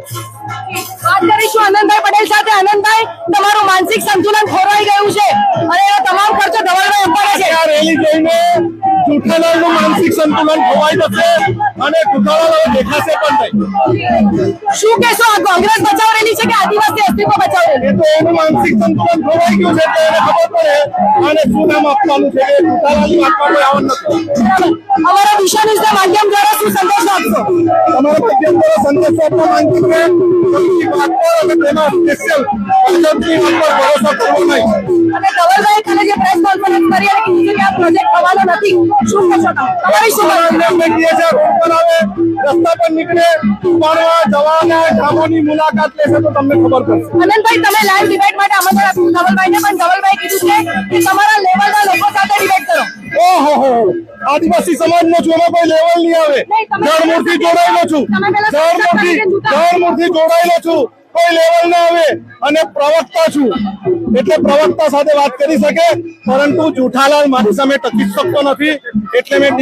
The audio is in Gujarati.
વાત કરીશું આનંદભાઈ પટેલ સાથે। આનંદભાઈ, તમારું માનસિક સંતુલન ખોરવાઈ ગયું છે અને એનો તમામ ખર્ચો ધવલભાઈ ઉપાડે છે। આ રેલી જોઈને જુઠ્ઠાલાલનું માનસિક સંતુલન ખોવાઈ જશે અને જુઠ્ઠાલાલ દેખાશે પણ નહીં। શું કહેશો, આ કોંગ્રેસ બચાવ રેલી છે કે આદિવાસી અસ્તિત્વ બચાવ રેલી? એ તો એનું માનસિક સંતુલન ખોવાઈ ગયું છે એટલે એને ખબર પડે અને શું નામ આપવાનું છે કે જુઠ્ઠાલાલની વાતમાં કોઈ આવવાનું નથી। અમારા દિશા ન્યૂઝના માધ્યમ દ્વારા શું સંદેશ આપશો? તમારા માધ્યમ દ્વારા સંદેશ આપવા માંગુ છું કે પોલીસની વાત પર અને તેમાં સ્પેશિયલ પંજાબની વાત પર ભરોસો કરવો નહીં। અને ધવલભાઈ કાલે જે પ્રેસ કોન્ફરન્સ કરી અને કીધું કે આ પ્રોજેક્ટ થવાનો નથી, શું કહેશો તમે? તમારી શું અમને કહીએ છે રોડ પર આવે, રસ્તા પર નીકળે, ભણવા જવાના ગામોની મુલાકાત લેશે તો તમને ખબર પડશે। આનંદભાઈ, તમે લાઈવ ડિબેટ માટે આમંત્રણ આપ્યું ધવલભાઈને, પણ ધવલભાઈ કીધું છે કે તમારા લેવલના લોકો સાથે ડિબેટ કરો। ઓહો, આદિવાસી સમાજનો છું, એમાં કોઈ લેવલ નહીં આવે। જળમૂળથી જોડાયેલો છું, જળમૂળથી જોડાયેલો છું, કોઈ લેવલ ના આવે અને પ્રવક્તા છું એટલે પ્રવક્તા સાથે વાત કરી શકે, પરંતુ જુઠ્ઠાલાલ મારી સામે ટકી શકતો નથી એટલે મેં